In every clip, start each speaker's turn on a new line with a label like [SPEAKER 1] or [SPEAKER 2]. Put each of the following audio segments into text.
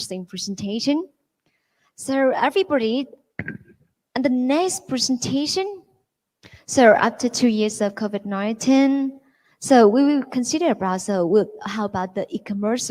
[SPEAKER 1] interesting presentation. So everybody, and the next presentation. So after 2 years of COVID-19, so we will consider about how about the e-commerce.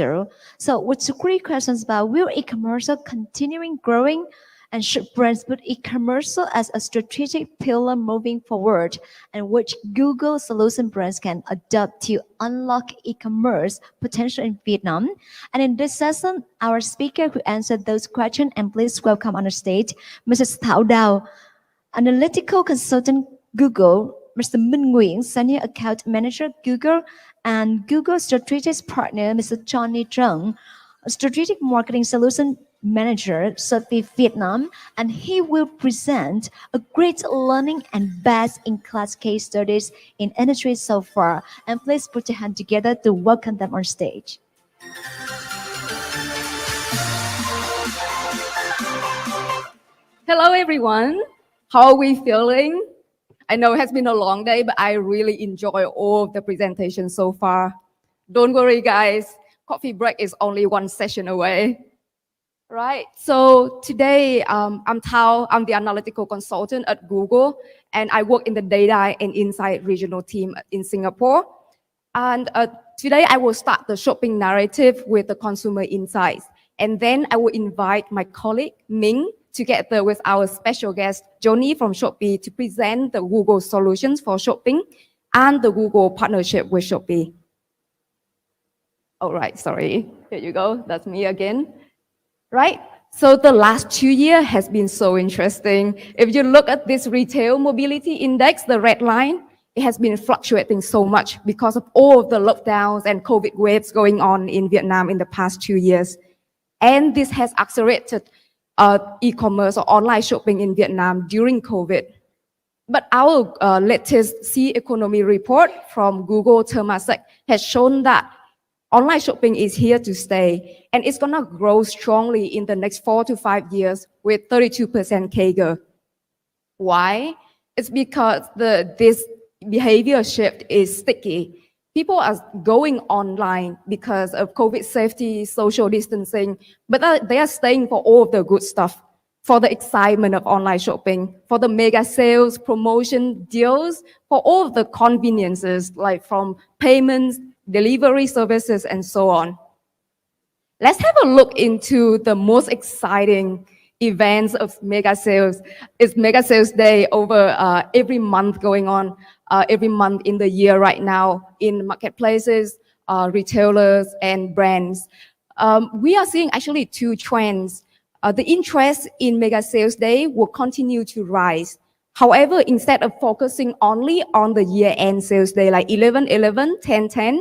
[SPEAKER 1] So what's great questions about will e-commerce continuing growing and should brands put e-commerce as a strategic pillar moving forward, and which Google solution brands can adopt to unlock e-commerce potential in Vietnam. And in this session, our speaker who answered those questions, and please welcome on the stage Mrs. Thảo Dao, analytical consultant Google, Mr. Minh Nguyen, Senior Account Manager Google, and Google Strategic Partner, Mr. Johnny Trung, Strategic Marketing Solution Manager, Shopee Vietnam, and he will present a great learning and best-in-class case studies in industry so far. And please put your hand together to welcome them on stage.
[SPEAKER 2] Hello, everyone. How are we feeling? I know it has been a long day, but I really enjoy all of the presentations so far. Don't worry, guys. Coffee break is only one session away. Right, so today I'm Thao. I'm the analytical consultant at Google, and I work in the data and insight regional team in Singapore. And today I will start the shopping narrative with the consumer insights. And then I will invite my colleague, Ming, together with our special guest, Johnny from Shopee, to present the Google solutions for shopping and the Google partnership with Shopee. All right, sorry. Here you go. That's me again. Right? So the last 2 years has been so interesting. If you look at this retail mobility index, the red line, it has been fluctuating so much because of all of the lockdowns and COVID waves going on in Vietnam in the past 2 years. And this has accelerated e-commerce or online shopping in Vietnam during COVID. But our latest C economy report from Google Temasek has shown that online shopping is here to stay, and it's gonna grow strongly in the next 4 to 5 years with 32% CAGR. Why? It's because this behavior shift is sticky. People are going online because of COVID safety, social distancing, but they are staying for all of the good stuff, for the excitement of online shopping, for the mega sales, promotion, deals, for all of the conveniences, like from payments, delivery services, and so on. Let's have a look into the most exciting events of mega sales. It's Mega Sales Day over every month going on, every month in the year right now in marketplaces, retailers, and brands. We are seeing actually two trends. The interest in Mega Sales Day will continue to rise. However, instead of focusing only on the year-end sales day like 11/11, 10/10,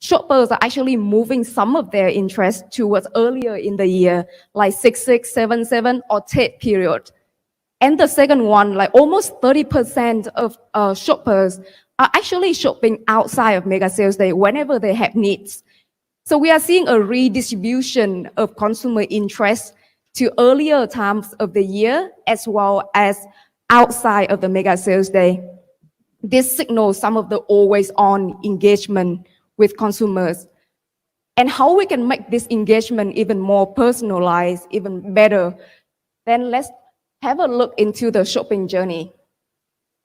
[SPEAKER 2] shoppers are actually moving some of their interest towards earlier in the year, like 6/6, 7/7, or Tet period. And the second one, like almost 30% of shoppers are actually shopping outside of Mega Sales Day whenever they have needs. So we are seeing a redistribution of consumer interest to earlier times of the year as well as outside of the Mega Sales Day. This signals some of the always-on engagement with consumers. And how we can make this engagement even more personalized, even better, then let's have a look into the shopping journey.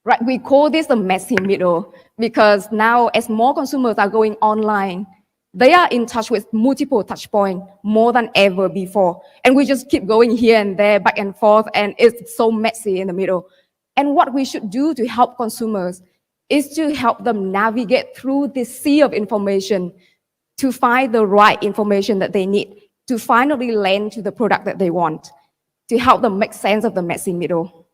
[SPEAKER 2] Right, we call this the messy middle because now as more consumers are going online, they are in touch with multiple touch points more than ever before. And we just keep going here and there, back and forth, and it's so messy in the middle. And what we should do to help consumers is to help them navigate through this sea of information to find the right information that they need, to finally land to the product that they want, to help them make sense of the messy middle.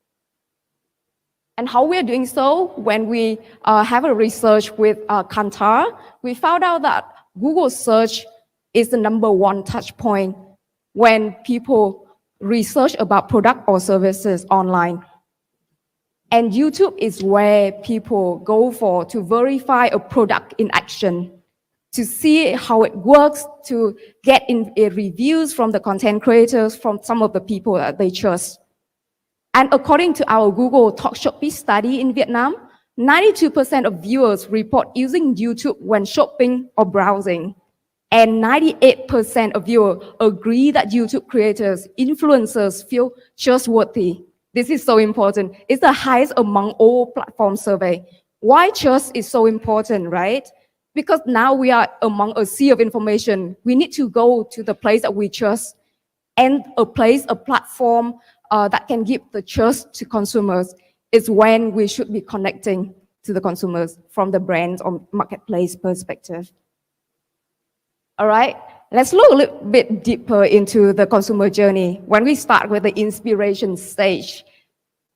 [SPEAKER 2] And how we're doing so, when we have a research with Kantar, we found out that Google search is the #1 touch point when people research about product or services online. And YouTube is where people go for to verify a product in action, to see how it works, to get reviews from the content creators, from some of the people that they trust. And according to our Google Talk Shopee study in Vietnam, 92% of viewers report using YouTube when shopping or browsing. And 98% of you agree that YouTube creators, influencers feel trustworthy. This is so important. It's the highest among all platform survey. Why trust is so important, right? Because now we are among a sea of information. We need to go to the place that we trust and a place, a platform that can give the trust to consumers is when we should be connecting to the consumers from the brand or marketplace perspective. All right, let's look a little bit deeper into the consumer journey. When we start with the inspiration stage,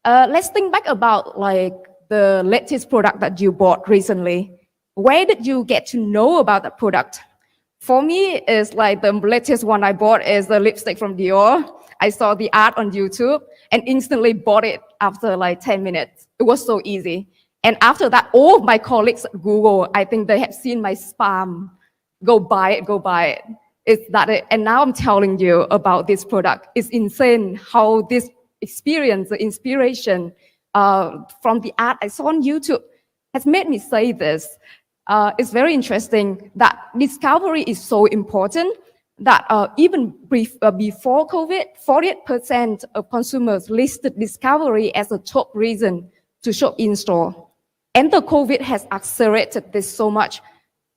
[SPEAKER 2] let's think back about like the latest product that you bought recently. Where did you get to know about the product? For me, it's like the latest one I bought is the lipstick from Dior. I saw the ad on YouTube and instantly bought it after like 10 minutes. It was so easy. And after that, all of my colleagues at Google, I think they have seen my spam. Go buy it, go buy it. It's that it. And now I'm telling you about this product. It's insane how this experience, the inspiration from the ad I saw on YouTube has made me say this. It's very interesting that discovery is so important that even before COVID, 48% of consumers listed discovery as a top reason to shop in store. And the COVID has accelerated this so much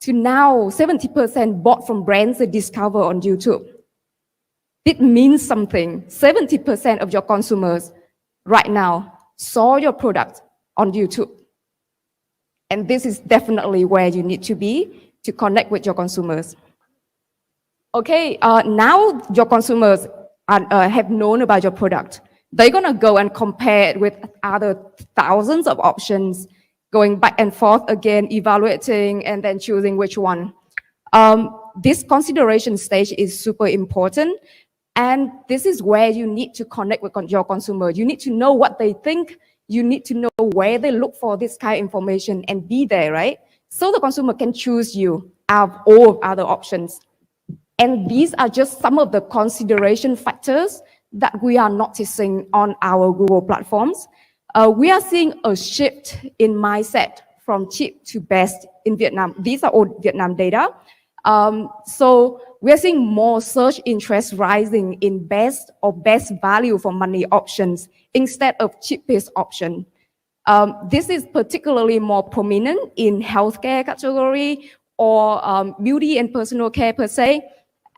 [SPEAKER 2] to now 70% bought from brands they discover on YouTube. It means something. 70% of your consumers right now saw your product on YouTube. And this is definitely where you need to be to connect with your consumers. Okay, now your consumers have known about your product. They're gonna go and compare it with other thousands of options, going back and forth again, evaluating, and then choosing which one. This consideration stage is super important. And this is where you need to connect with your consumer. You need to know what they think. You need to know where they look for this kind of information and be there, right? So the consumer can choose you out of all other options. And these are just some of the consideration factors that we are noticing on our Google platforms. We are seeing a shift in mindset from cheap to best in Vietnam. These are all Vietnam data. So we are seeing more search interest rising in best or best value for money options instead of cheapest option. This is particularly more prominent in healthcare category or beauty and personal care per se.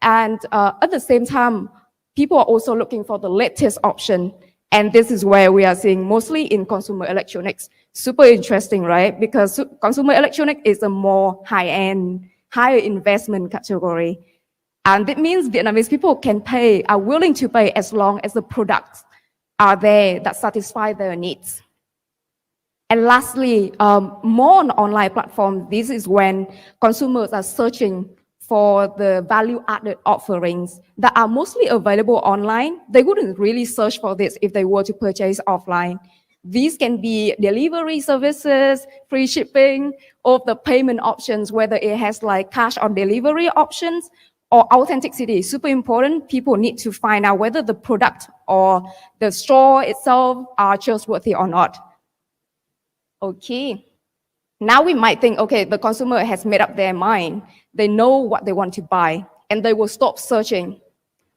[SPEAKER 2] And at the same time, people are also looking for the latest option. And this is where we are seeing mostly in consumer electronics. Super interesting, right? Because consumer electronics is a more high-end, higher investment category. And it means Vietnamese people can pay, are willing to pay as long as the products are there that satisfy their needs. And lastly, more on online platforms, this is when consumers are searching for the value-added offerings that are mostly available online. They wouldn't really search for this if they were to purchase offline. These can be delivery services, free shipping, or the payment options, whether it has like cash on delivery options or authenticity. Super important. People need to find out whether the product or the store itself are trustworthy or not. Okay. Now we might think, okay, the consumer has made up their mind. They know what they want to buy and they will stop searching.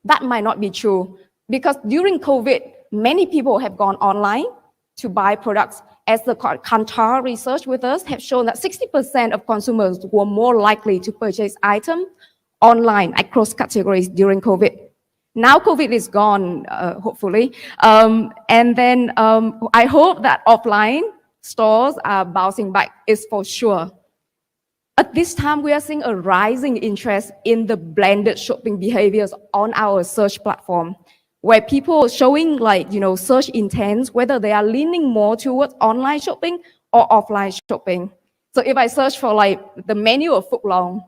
[SPEAKER 2] That might not be true because during COVID, many people have gone online to buy products. As the Kantar research with us have shown that 60% of consumers were more likely to purchase items online across categories during COVID. Now COVID is gone, hopefully. And then I hope that offline stores are bouncing back, is for sure. At this time, we are seeing a rising interest in the blended shopping behaviors on our search platform, where people showing like, search intents, whether they are leaning more towards online shopping or offline shopping. So if I search for like the menu of Foot Long,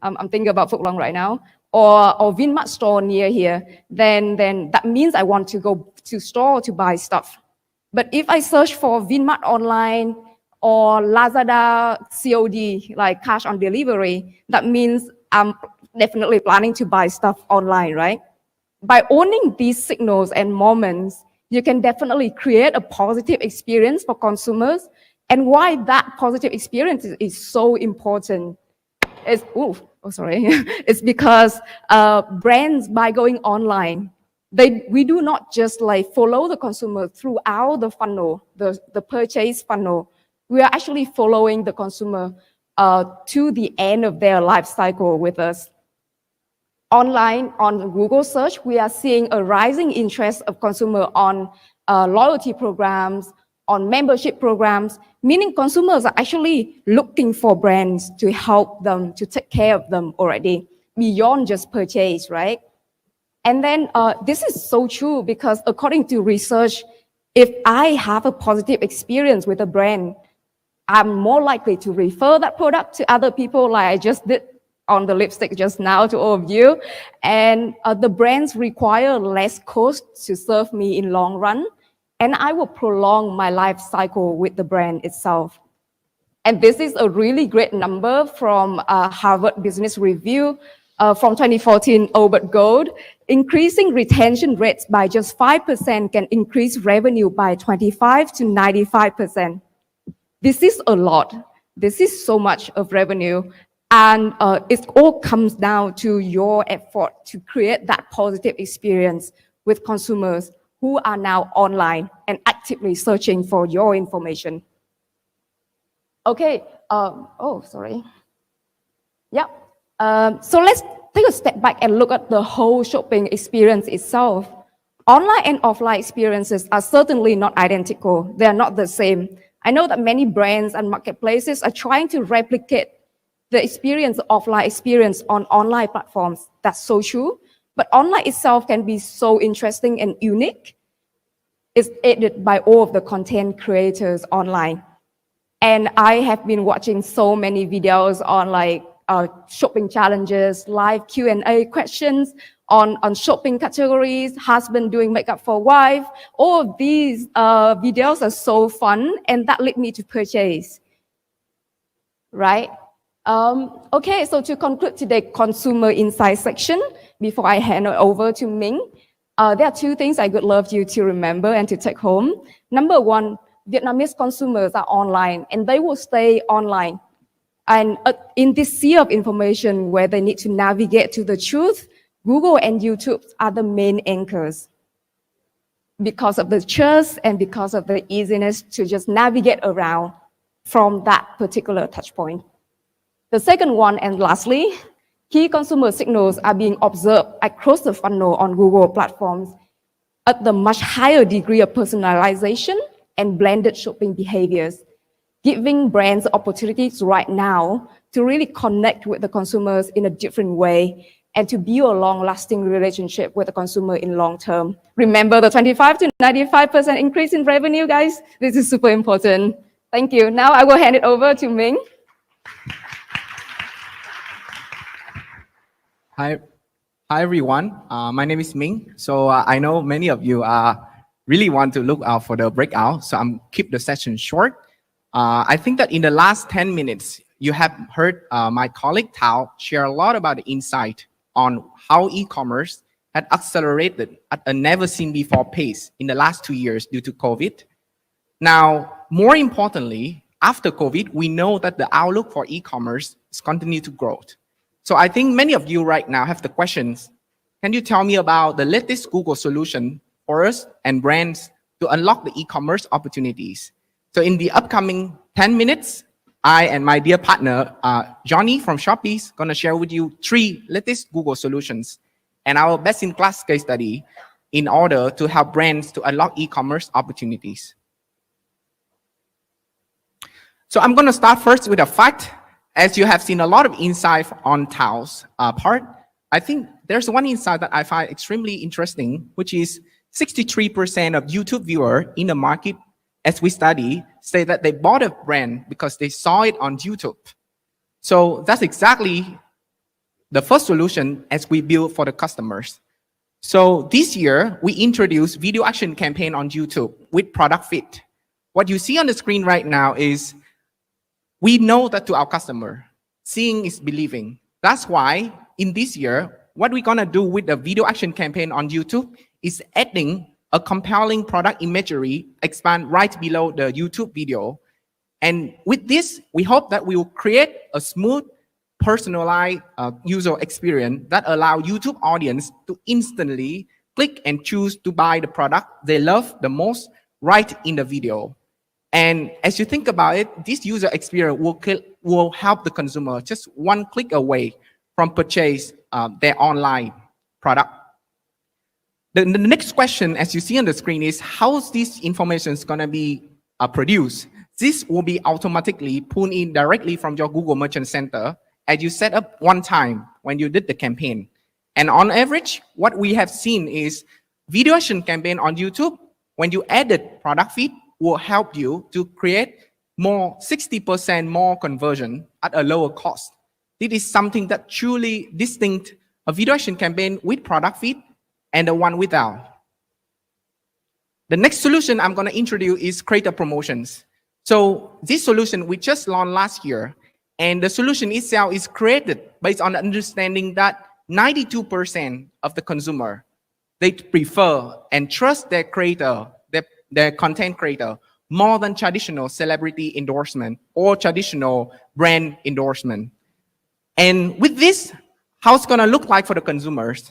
[SPEAKER 2] I'm thinking about Foot Long right now, or Vinmart store near here, then that means I want to go to store to buy stuff. But if I search for Vinmart online or Lazada COD, like cash on delivery, that means I'm definitely planning to buy stuff online, right? By owning these signals and moments, you can definitely create a positive experience for consumers. And why that positive experience is so important is, oh sorry, it's because brands, by going online, we do not just like follow the consumer throughout the funnel, the purchase funnel. We are actually following the consumer to the end of their life cycle with us. Online, on Google search, we are seeing a rising interest of consumer on loyalty programs, on membership programs, meaning consumers are actually looking for brands to help them, to take care of them already, beyond just purchase, right? And then this is so true because according to research, if I have a positive experience with a brand, I'm more likely to refer that product to other people like I just did on the lipstick just now to all of you. And the brands require less cost to serve me in long run. And I will prolong my life cycle with the brand itself. And this is a really great number from Harvard Business Review from 2014, Albert Gold. Increasing retention rates by just 5% can increase revenue by 25 to 95%. This is a lot. This is so much of revenue. And it all comes down to your effort to create that positive experience with consumers who are now online and actively searching for your information. Okay, oh, sorry. Yeah, so let's take a step back and look at the whole shopping experience itself. Online and offline experiences are certainly not identical. They are not the same. I know that many brands and marketplaces are trying to replicate the experience, offline experience on online platforms. That's so true. But online itself can be so interesting and unique. It's aided by all of the content creators online. And I have been watching so many videos on like shopping challenges, live Q&A questions on shopping categories, husband doing makeup for wife. All of these videos are so fun, and that led me to purchase, right? Okay, so to conclude today's consumer insight section, before I hand it over to Ming, there are two things I would love you to remember and to take home. Number one, Vietnamese consumers are online and they will stay online. And in this sea of information where they need to navigate to the truth, Google and YouTube are the main anchors because of the trust and because of the easiness to just navigate around from that particular touch point. The second one, and lastly, key consumer signals are being observed across the funnel on Google platforms at the much higher degree of personalization and blended shopping behaviors, giving brands opportunities right now to really connect with the consumers in a different way and to build a long-lasting relationship with the consumer in long term. Remember the 25 to 95% increase in revenue, guys? This is super important. Thank you. Now I will hand it over to Ming.
[SPEAKER 3] Hi everyone. My name is Ming. So I know many of you really want to look out for the breakout. So I'm keep the session short. I think that in the last 10 minutes, you have heard my colleague Tao share a lot about the insight on how e-commerce had accelerated at a never seen before pace in the last 2 years due to COVID. Now, more importantly, after COVID, we know that the outlook for e-commerce is continue to grow. So I think many of you right now have the questions. Can you tell me about the latest Google solution for us and brands to unlock the e-commerce opportunities? So in the upcoming 10 minutes, I and my dear partner, Johnny from Shopee, is going to share with you 3 latest Google solutions and our best-in-class case study in order to help brands to unlock e-commerce opportunities. So I'm going to start first with a fact. As you have seen a lot of insight on Tao's part, I think there's one insight that I find extremely interesting, which is 63% of YouTube viewers in the market, as we study, say that they bought a brand because they saw it on YouTube. So that's exactly the first solution as we build for the customers. So this year, we introduced video action campaign on YouTube with product fit. What you see on the screen right now is we know that to our customer, seeing is believing. That's why in this year, what we're gonna do with the video action campaign on YouTube is adding a compelling product imagery expand right below the YouTube video. And with this, we hope that we will create a smooth personalized user experience that allow YouTube audience to instantly click and choose to buy the product they love the most right in the video. And as you think about it, this user experience will help the consumer just one click away from purchase their online product. The next question, as you see on the screen, is how is this information going to be produced? This will be automatically pulled in directly from your Google Merchant Center as you set up one time when you did the campaign. And on average, what we have seen is video action campaign on YouTube, when you added product feed, will help you to create 60% more conversion at a lower cost. This is something that truly distinct a video action campaign with product feed and the one without. The next solution I'm going to introduce is creator promotions. So this solution we just launched last year, and the solution itself is created based on the understanding that 92% of the consumer, they prefer and trust their creator, their content creator, more than traditional celebrity endorsement or traditional brand endorsement. And with this, how it's going to look like for the consumers.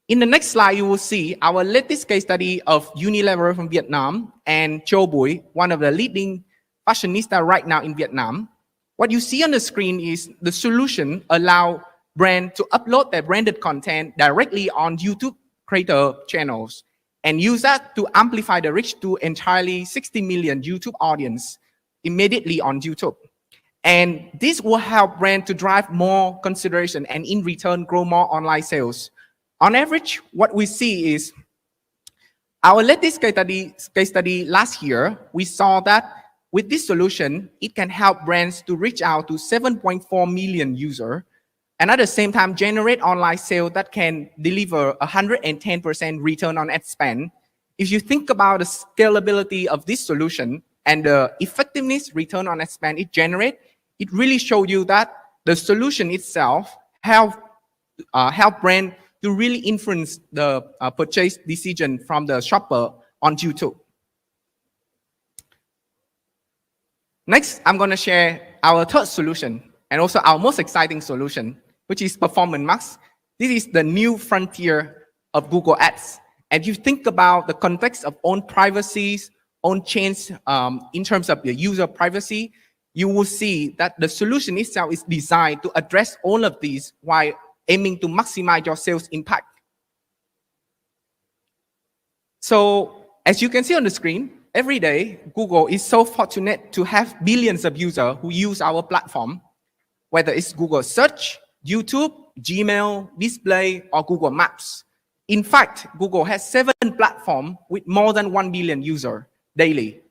[SPEAKER 3] In the next slide, you will see our latest case study of Unilever from Vietnam and Cho Bui, one of the leading fashionista right now in Vietnam. What you see on the screen is the solution allow brand to upload their branded content directly on YouTube creator channels and use that to amplify the reach to entirely 60 million YouTube audience immediately on YouTube. And this will help brand to drive more consideration and in return grow more online sales. On average, what we see is our latest case study last year, we saw that with this solution, it can help brands to reach out to 7.4 million users and at the same time generate online sales that can deliver 110% return on ad spend. If you think about the scalability of this solution and the effectiveness return on ad spend it generates, it really shows you that the solution itself help brand to really influence the purchase decision from the shopper on YouTube. Next, I'm going to share our third solution and also our most exciting solution, which is Performance Max. This is the new frontier of Google Ads. And if you think about the context of own privacy, own change in terms of the user privacy, you will see that the solution itself is designed to address all of these while aiming to maximize your sales impact. So as you can see on the screen, every day, Google is so fortunate to have billions of users who use our platform, whether it's Google Search, YouTube, Gmail, Display, or Google Maps. In fact, Google has 7 platforms with more than 1 billion users daily.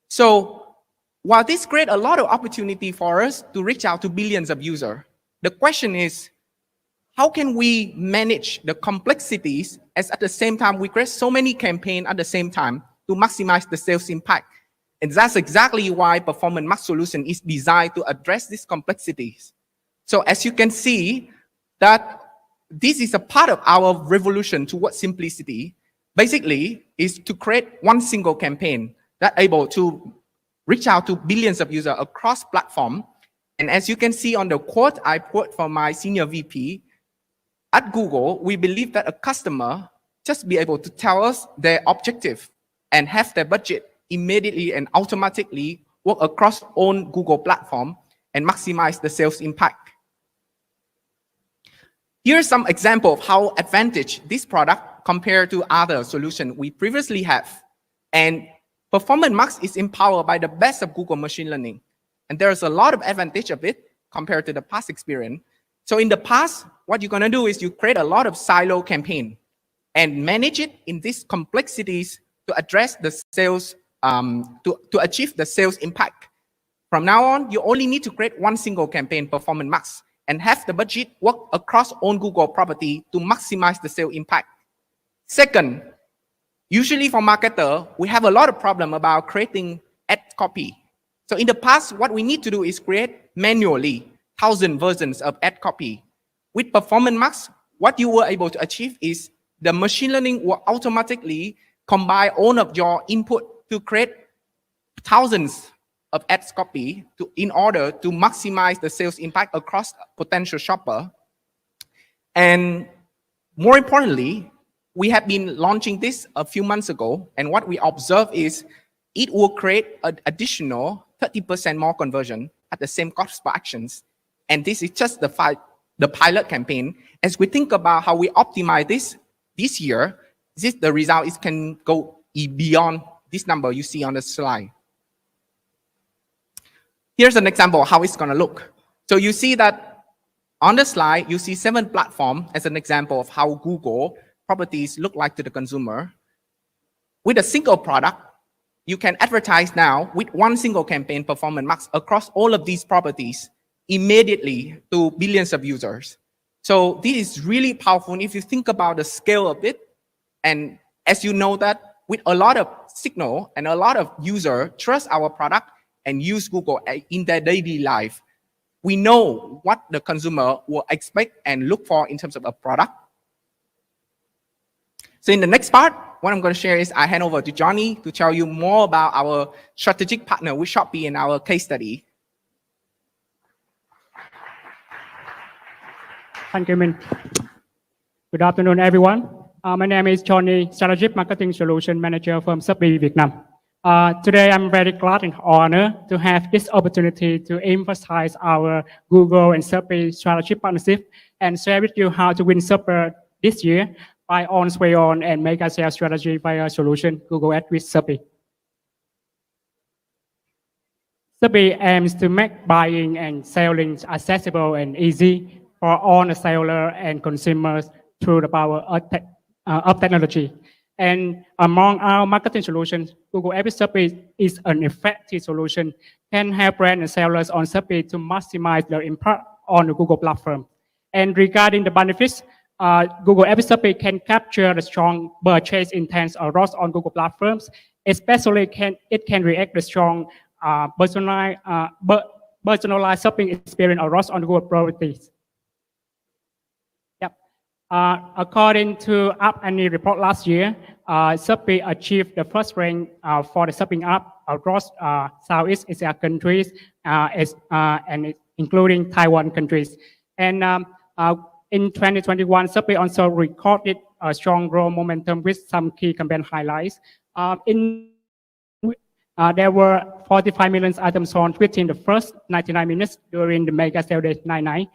[SPEAKER 3] So while this creates a lot of opportunity for us to reach out to billions of users, the question is, how can we manage the complexities as at the same time we create so many campaigns at the same time to maximize the sales impact? And that's exactly why Performance Max solution is designed to address these complexities. So as you can see, that this is a part of our revolution towards simplicity. Basically, is to create one single campaign that able to reach out to billions of users across platform. And as you can see on the quote I put from my senior VP, at Google, we believe that a customer just be able to tell us their objective and have their budget immediately and automatically work across own Google platform and maximize the sales impact. Here's some example of how advantage this product compared to other solutions we previously have. And Performance Max is empowered by the best of Google machine learning. And there's a lot of advantage of it compared to the past experience. So in the past, what you're going to do is you create a lot of silo campaign and manage it in these complexities to address the sales, to achieve the sales impact. From now on, you only need to create one single campaign, Performance Max, and have the budget work across own Google property to maximize the sales impact. Second, usually for marketer, we have a lot of problem about creating ad copy. So in the past, what we need to do is create manually 1,000 versions of ad copy. With Performance Max, what you were able to achieve is the machine learning will automatically combine all of your input to create thousands of ads copy in order to maximize the sales impact across potential shopper. And more importantly, we have been launching this a few months ago, and what we observe is it will create an additional 30% more conversion at the same cost per actions. And this is just the pilot campaign. As we think about how we optimize this year, the result can go beyond this number you see on the slide. Here's an example of how it's going to look. So you see that on the slide, you see 7 platforms as an example of how Google properties look like to the consumer. With a single product, you can advertise now with one single campaign performance max across all of these properties immediately to billions of users. So this is really powerful if you think about the scale of it. And as you know that with a lot of signal and a lot of users trust our product and use Google in their daily life, we know what the consumer will expect and look for in terms of a product. So in the next part, what I'm going to share is I hand over to Johnny to tell you more about our strategic partner with Shopee and our case study.
[SPEAKER 4] Thank you, Min. Good afternoon, everyone. My name is Johnny, Strategic Marketing Solution Manager from Shopee Vietnam. Today, I'm very glad and honored to have this opportunity to emphasize our Google and Shopee strategic partnership and share with you how to win shopper this year by on-way on and mega sales strategy via solution Google Ads with Shopee. Shopee aims to make buying and selling accessible and easy for all the seller and consumers through the power of technology. And among our marketing solutions, Google Ads with Shopee is an effective solution, can help brands and sellers on Shopee to maximize their impact on the Google platform. And regarding the benefits, Google Ads with Shopee can capture the strong purchase intent across on Google platforms, especially it can react the strong personalized shopping experience across on Google properties. According to App Annie report last year, Shopee achieved the first rank for the shopping app across Southeast Asia countries, and including Taiwan countries. And in 2021, Shopee also recorded a strong growth momentum with some key campaign highlights. There were 45 million items sold within the first 99 minutes during the Mega Sale Day 99.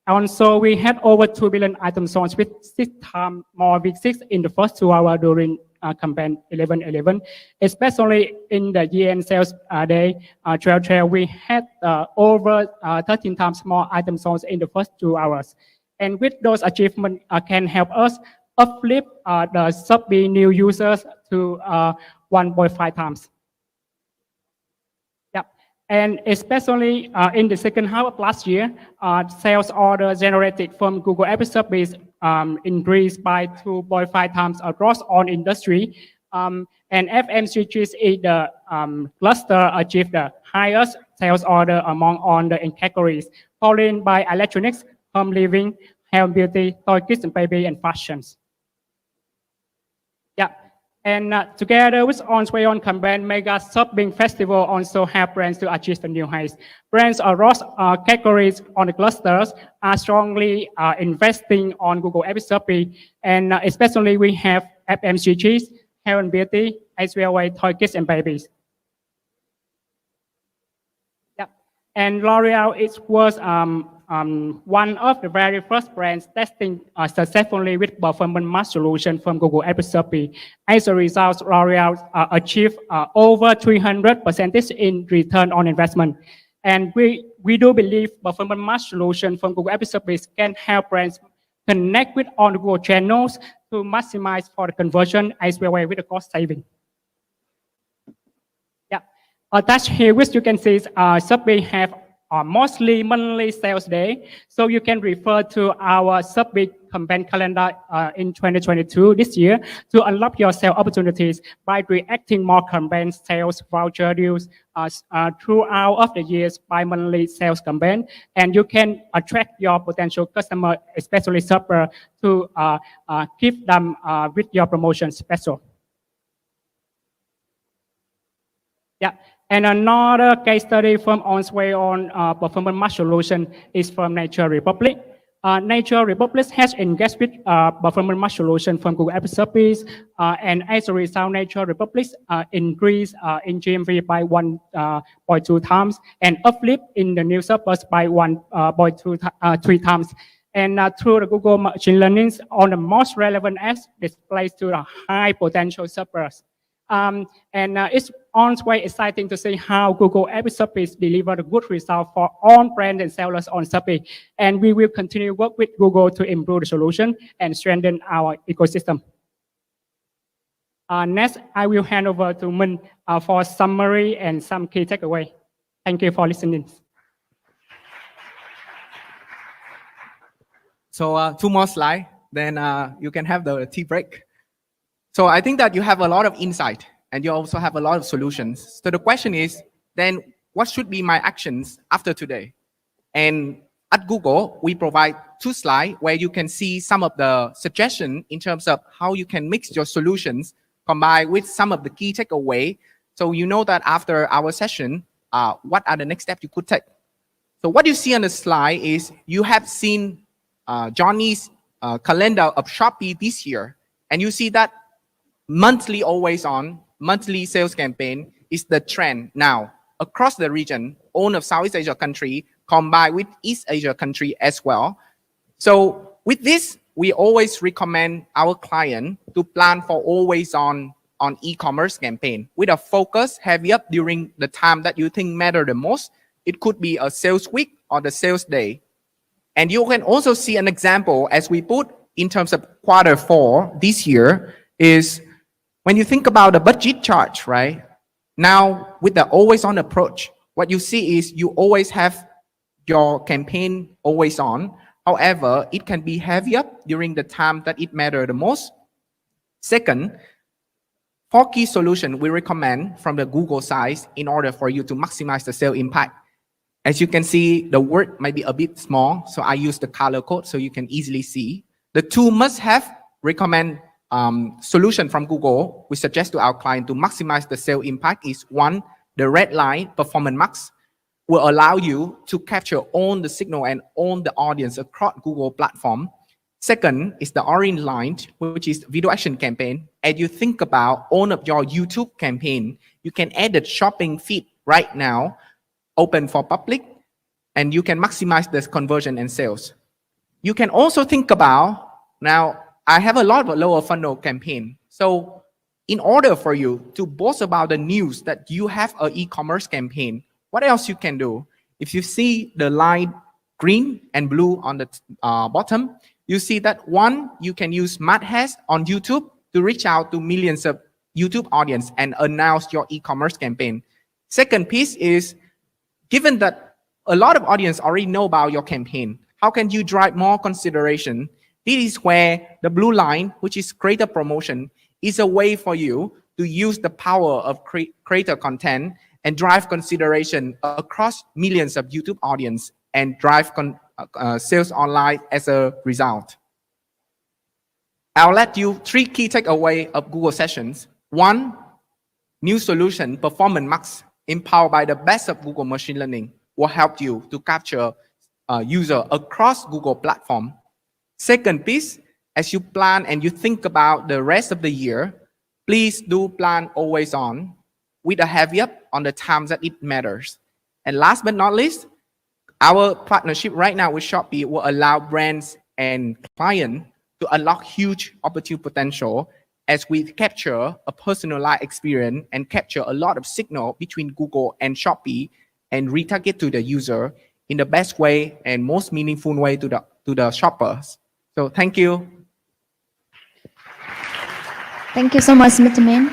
[SPEAKER 4] Also, we had over 2 billion items sold with 6 times more visits in the first 2 hours during campaign 11/11, especially in the year-end sales day 12/12. We had over 13 times more items sold in the first 2 hours. And with those achievements can help us uplift the Shopee new users to 1.5 times. And especially in the second half of last year, sales orders generated from Google Ads with Shopee increased by 2.5 times across all industry. And FMCGs in the cluster achieved the highest sales order among all the categories, followed by electronics, home living, health, beauty, toy, kids and baby, and fashions. And together with on-way on campaign, Mega Shopping Festival also help brands to achieve the new heights. Brands across categories on the clusters are strongly investing on Google Ads with Shopee, and especially we have FMCGs, health and beauty, as well as toy, kids and babies. And L'Oreal was one of the very first brands testing successfully with performance mass solution from Google Ads with Shopee. As a result, L'Oreal achieved over 300% in return on investment. And we do believe performance mass solution from Google Ads with Shopee can help brands connect with on Google channels to maximize for the conversion as well as with the cost saving. Attached here, which you can see, Shopee have mostly monthly sales day. So you can refer to our Shopee campaign calendar in 2022 this year to unlock your sales opportunities by reacting more campaign sales voucher deals throughout of the years by monthly sales campaign. And you can attract your potential customer, especially shopper, to keep them with your promotion special. And another case study from Onsway on performance match solution is from Nature Republic. Nature Republic has engaged with performance match solution from Google App Service, and as a result, Nature Republic increased in GMV by 1.2 times and uplift in the new surplus by 1.3 times. And through the Google machine learning on the most relevant ads displays to the high potential surplus. It's always exciting to see how Google App Service delivered a good result for all brands and sellers on Shopee. And we will continue to work with Google to improve the solution and strengthen our ecosystem. Next, I will hand over to Min for summary and some key takeaway. Thank you for listening.
[SPEAKER 3] So 2 more slides, then you can have the tea break. So I think that you have a lot of insight and you also have a lot of solutions. So the question is, then what should be my actions after today? And at Google, we provide 2 slides where you can see some of the suggestions in terms of how you can mix your solutions combined with some of the key takeaway. So you know that after our session, what are the next steps you could take? So what you see on the slide is you have seen Johnny's calendar of Shopee this year, and you see that monthly always on, monthly sales campaign is the trend now across the region, all of Southeast Asia country combined with East Asia country as well. So with this, we always recommend our client to plan for always on e-commerce campaign with a focus heavy up during the time that you think matter the most. It could be a sales week or the sales day. And you can also see an example as we put in terms of Q4 this year is when you think about the budget charge, right? Now with the always on approach, what you see is you always have your campaign always on. However, it can be heavy up during the time that it matters the most. Second, 4 key solutions we recommend from the Google side in order for you to maximize the sales impact. As you can see, the word might be a bit small, so I use the color code so you can easily see. The 2 must-have recommend solution from Google we suggest to our client to maximize the sales impact is 1, the red line, Performance Max, will allow you to capture all the signal and all the audience across Google platform. Second is the orange line, which is video action campaign. As you think about all of your YouTube campaign, you can add the shopping feed right now, open for public, and you can maximize this conversion and sales. You can also think about, now I have a lot of lower funnel campaign. So in order for you to boast about the news that you have an e-commerce campaign, what else you can do? If you see the line green and blue on the bottom, you see that 1, you can use Mad Hashtags on YouTube to reach out to millions of YouTube audience and announce your e-commerce campaign. Second piece is, given that a lot of audience already know about your campaign, how can you drive more consideration? This is where the blue line, which is creator promotion, is a way for you to use the power of creator content and drive consideration across millions of YouTube audience and drive sales online as a result. I'll let you 3 key takeaway of Google sessions. 1, new solution, Performance Max, empowered by the best of Google machine learning, will help you to capture user across Google platform. Second piece, as you plan and you think about the rest of the year, please do plan always on with a heavy up on the times that it matters. And last but not least, our partnership right now with Shopee will allow brands and clients to unlock huge opportunity potential as we capture a personalized experience and capture a lot of signal between Google and Shopee and retarget to the user in the best way and most meaningful way to the shoppers. So thank you.
[SPEAKER 1] Thank you so much, Mr. Min.